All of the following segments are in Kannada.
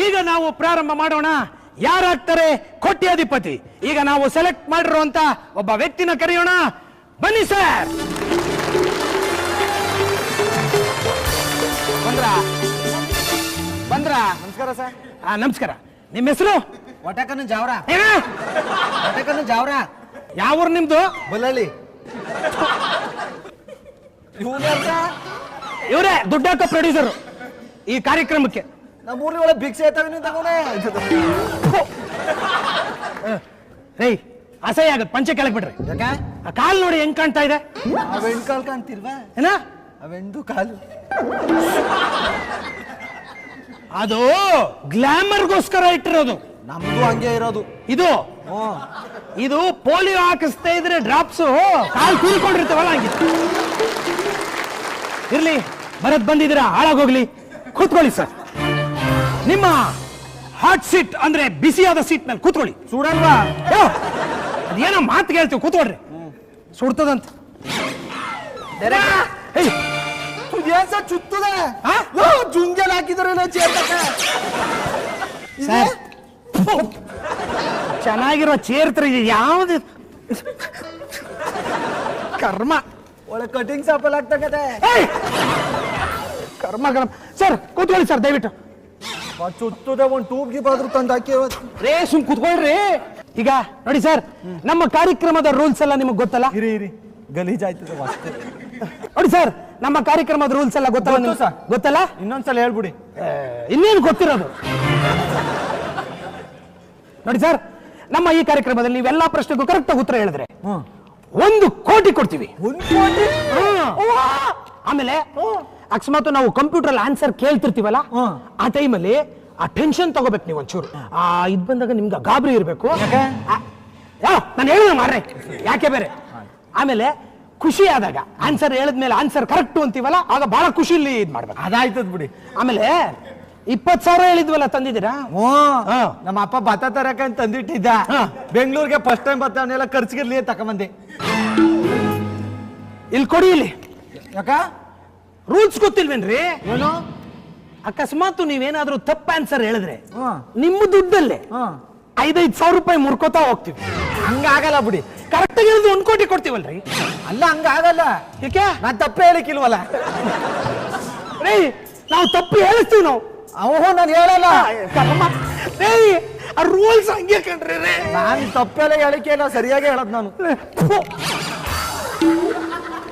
ಈಗ ನಾವು ಪ್ರಾರಂಭ ಮಾಡೋಣ. ಯಾರಾಗ್ತಾರೆ ಕೋಟ್ಯಾಧಿಪತಿ? ಈಗ ನಾವು ಸೆಲೆಕ್ಟ್ ಮಾಡಿರುವಂತ ಒಬ್ಬ ವ್ಯಕ್ತಿನ ಕರೆಯೋಣ. ಬನ್ನಿ ಸರ್. ಬಂದ್ರ? ನಮಸ್ಕಾರ ಸರ್. ನಮಸ್ಕಾರ. ನಿಮ್ಮ ಹೆಸರು? ವಟಕನ ಜಾವ್ರ. ವಟಕನ ಜಾವ್ರ. ಯಾವ ಊರು ನಿಮ್ದು? ಬಲ್ಲಳ್ಳಿ. ಇವರೇ ದುಡ್ಡಾಕ ಪ್ರೊಡ್ಯೂಸರ್ ಈ ಕಾರ್ಯಕ್ರಮಕ್ಕೆ. ನಮ್ಮ ಊರ್ಲಿ ಒಳಗೆ ಭಿಕ್ಷೆ ಎತ್ತವನಿ ತಗೋನೆ. ರೇ ಅಸಹ್ಯ ಆಗತ್ತೆ, ಪಂಚೆ ಕೆಳಗೆ ಬಿಡ್ರಿ. ಯಾಕೆ? ಆ ಕಾಲ್ ನೋಡಿ ಹೆಂಗ್ ಕಾಣ್ತಾ ಇದೆ? ಅವೆಣ್ ಕಾಲ್ ಕಾಣ್ತಿಲ್ವಾ? ಏನ ಅವೆಂದು ಕಾಲು. ಅದು ಗ್ಲಾಮರ್ಗೋಸ್ಕರ ಇಟ್ಟಿರೋದು. ನಮ್ದು ಹಂಗೆ ಇರೋದು. ಇದು ಪೋಲಿಯೋ ಹಾಕಿಸ್ತಾ ಇದ್ರೆ ಡ್ರಾಪ್ಸು ಕಾಲ್ ಕೂರಿಕೊಂಡಿರ್ತವಲ್ಲ ಹಂಗೆ. ಇರ್ಲಿ, ಬರತ್ ಬಂದಿದ್ದೀರಾ, ಹಾಳಾಗೋಗ್ಲಿ. ಕೂತ್ಕೊಳ್ಳಿ ಸರ್. ನಿಮ್ಮ ಹಾಟ್ ಸೀಟ್ ಅಂದ್ರೆ ಬಿಸಿಯಾದ ಸೀಟ್ ನಲ್ಲಿ ಕೂತ್ಕೊಳ್ಳಿ. ಸುಡಲ್ವಾ? ಅದೇನೋ ಮಾತು ಹೇಳ್ತೀವಿ, ಕೂತ್ಕೊಳ್ರಿ. ಸುಡ್ತದಂತ. ಚುತ್ತದೆ ಜುಂಜಲ್ ಹಾಕಿದ್ರೆ ಸರ್ ಚೆನ್ನಾಗಿರೋ ಚೇರ್ ತರ ಯಾವ್ದು ಕರ್ಮ. ಒಳ್ಳೆ ಕಟಿಂಗ್ ಸಾಪಲ್ ಆಗ್ತದೆ. ಕರ್ಮ ಕರ್ಮ. ಸರ್ ಕೂತ್ಕೊಳ್ಳಿ ಸರ್ ದಯವಿಟ್ಟು. ಚುತ್ತದೆ ಒಂದ್ ಟೂಬ್ಗೆ ಬಾದ್ರು ತಂದು ಹಾಕಿ ರೇ ಸುಮ್ ಕೂತ್ಕೊಳ್ರಿ. ಈಗ ನೋಡಿ ಸರ್, ನಮ್ಮ ಕಾರ್ಯಕ್ರಮದ ರೂಲ್ಸ್ ಎಲ್ಲ ನಿಮಗೆ ಗೊತ್ತಲ್ಲ? ಇರಿ ಗಲೀಜ್ ಆಯ್ತದೆ. ನೋಡಿ ಸರ್, ನಮ್ಮ ಕಾರ್ಯಕ್ರಮದ ರೂಲ್ಸ್ ಎಲ್ಲ ಗೊತ್ತಲ್ಲ? ಗೊತ್ತಲ್ಲ? ಇನ್ನೊಂದ್ಸಲ ಹೇಳ್ಬಿಡಿ. ಇನ್ನೇನು ಗೊತ್ತಿರೋದು? ನೋಡಿ ಸರ್, ನಮ್ಮ ಈ ಕಾರ್ಯಕ್ರಮದಲ್ಲಿ ನೀವೆಲ್ಲಾ ಪ್ರಶ್ನೆಗೂ ಕರೆಕ್ಟ್ ಉತ್ತರ ಹೇಳಿದ್ರೆ 1 ಕೋಟಿ ಕೊಡ್ತೀವಿ. 1 ಕೋಟಿ? ಆಮೇಲೆ ಅಕಸ್ಮಾತ್ ನಾವು ಕಂಪ್ಯೂಟರ್ ಆನ್ಸರ್ ಕೇಳ್ತಿರ್ತೀವಲ್ಲ, ಆ ಟೈಮಲ್ಲಿ ಆ ಟೆನ್ಷನ್ ತಗೋಬೇಕು ನೀವು ಒಂಚೂರು. ಇದ್ ಬಂದಾಗ ನಿಮ್ಗೆ ಗಾಬರಿ ಇರ್ಬೇಕು. ನಾನು ಹೇಳಿದ ಮಾರ್ರೆ, ಯಾಕೆ ಬೇರೆ. ಆಮೇಲೆ ಖುಷಿ ಆದಾಗ ಆನ್ಸರ್ ಹೇಳಿದ್ಮೇಲೆ ಆನ್ಸರ್ ಕರೆಕ್ಟ್ ಅಂತೀವಲ್ಲ, ಆಗ ಬಹಳ ಖುಷಿಲಿ ಇದ್ ಮಾಡ್ಬೇಕು. ಅದಾಯ್ತದ ಬಿಡಿ. ಆಮೇಲೆ 20,000 ಹೇಳಿದ್ವಲ್ಲ, ತಂದಿದ್ದೀರಾ? ನಮ್ಮ ಅಪ್ಪ ಭತ್ತ ತರಕಂತ ತಂದಿಟ್ಟಿದ್ದ. ಬೆಂಗಳೂರಿಗೆ ಫಸ್ಟ್ ಟೈಮ್ ಬತ್ತವನ್ನೆಲ್ಲ ಖರ್ಚಿಗಿರ್ಲಿ ತಕೊಂಬಂದೆ. ಇಲ್ಲಿ ಕೊಡಿ. ಇಲ್ಲಿ ಯಾಕ? ರೂಲ್ಸ್ ಗೊತ್ತಿಲ್ವೇನ್ರಿ? ಏನು? ಅಕಸ್ಮಾತ್ ನೀವೇನಾದ್ರೂ ತಪ್ಪ ಆನ್ಸರ್ ಹೇಳಿದ್ರೆ ನಿಮ್ಮ ದುಡ್ಡಲ್ಲೇ 5,000 ರೂಪಾಯಿ ಮುರ್ಕೋತಾ ಹೋಗ್ತೀವಿ. ಹಂಗಾಗಲ್ಲ ಬಿಡಿ. ಕರೆಕ್ಟ್ ಆಗಿ ಹೇಳಿದ್ರೆ 1 ಕೋಟಿ ಕೊಡ್ತೀವಲ್ರಿ. ಅಲ್ಲ, ಹಂಗಾಗಲ್ಲ. ಯಾಕೆ? ನಾನ್ ತಪ್ಪೇ ಹೇಳಿಕ್ಕಿಲ್ವಲ್ಲ. ರೇ ನಾವು ತಪ್ಪು ಹೇಳಿಸ್ತೀವಿ ನಾವು. ನಾನು ಹೇಳಲ್ಲ. ರೂಲ್ಸ್ ಹಂಗೆ ಕಣ್ರಿ. ನಾನು ತಪ್ಪೆಲ್ಲ ಹೇಳಿಕೆ ಇಲ್ಲ, ಸರಿಯಾಗಿ ಹೇಳದ್ ನಾನು.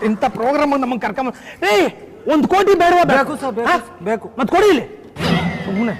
ಇಂಥ ಪ್ರೋಗ್ರಾಮ್ ನಮಗೆ ಕರ್ಕೊಂಬ. 1 ಕೋಟಿ ಬೇಡವಾ? ಬೇಕು ಸರ್, ಬೇಕು. ಮತ್ ಕೊಡಿ ಇಲ್ಲಿ ಸುಮ್ಮನೆ.